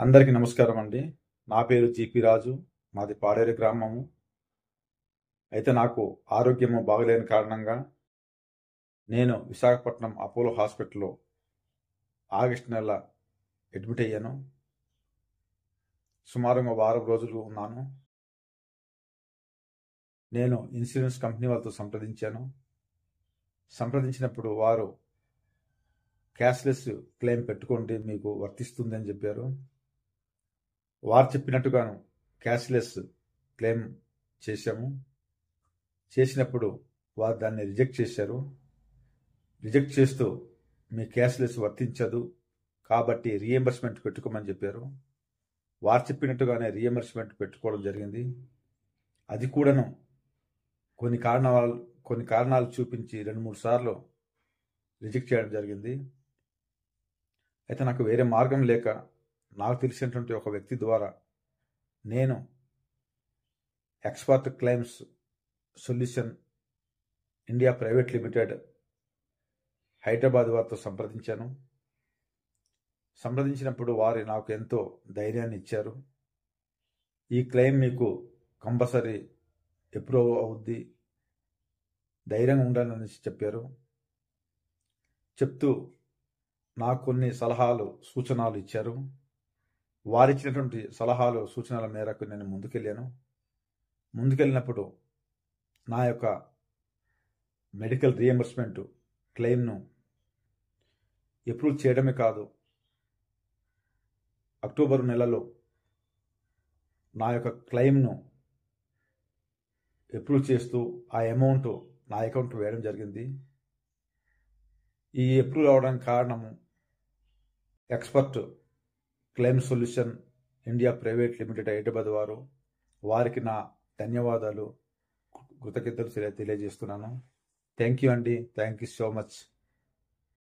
అందరికీ నమస్కారం అండి. నా పేరు జీపీ రాజు. మాది పాడేరు గ్రామము. అయితే నాకు ఆరోగ్యము బాగలేని కారణంగా నేను విశాఖపట్నం అపోలో హాస్పిటల్లో ఆగస్టు నెల అడ్మిట్ అయ్యాను. సుమారుగా వారం రోజులు ఉన్నాను. నేను ఇన్సూరెన్స్ కంపెనీ వాళ్ళతో సంప్రదించినప్పుడు వారు క్యాష్లెస్ క్లెయిమ్ పెట్టుకోండి, మీకు వర్తిస్తుంది అని చెప్పారు. వారు చెప్పినట్టుగాను క్యాష్లెస్ క్లెయిమ్ చేసినప్పుడు వారు దాన్ని రిజెక్ట్ చేశారు. రిజెక్ట్ చేస్తూ మీ క్యాష్లెస్ వర్తించదు కాబట్టి రీఎంబర్స్మెంట్ పెట్టుకోమని చెప్పారు. వారు చెప్పినట్టుగానే రీఎంబర్స్మెంట్ పెట్టుకోవడం జరిగింది. అది కూడాను కొన్ని కారణాలు చూపించి 2-3 సార్లు రిజెక్ట్ చేయడం జరిగింది. అయితే నాకు వేరే మార్గం లేక నాకు తెలిసినటువంటి ఒక వ్యక్తి ద్వారా నేను expert claims solution India private limited Hyderabad వారితో సంప్రదించినప్పుడు వారు నాకు ఎంతో ధైర్యాన్ని ఇచ్చారు. ఈ క్లెయిమ్ మీకు కంపల్సరీ అప్రూవ్ అవుద్ది, ధైర్యంగా ఉండాలని చెప్పారు. చెప్తూ నాకు కొన్ని సలహాలు సూచనలు ఇచ్చారు. వారిచ్చినటువంటి సలహాలు సూచనల మేరకు నేను ముందుకెళ్ళినప్పుడు నా యొక్క మెడికల్ రీఎంబర్స్మెంట్ క్లెయిమ్ను అప్రూవ్ చేయడమే కాదు, అక్టోబర్ నెలలో నా యొక్క క్లెయిమ్ను అప్రూవ్ చేస్తూ ఆ అమౌంట్ నా అకౌంట్ వేయడం జరిగింది. ఈ అప్రూవ్ అవడానికి కారణము expert claim solution India private limited Hyderabad వారికి నా ధన్యవాదాలు, కృతజ్ఞతలు తెలియజేస్తున్నాను. థ్యాంక్ యూ అండి. Thank you so much.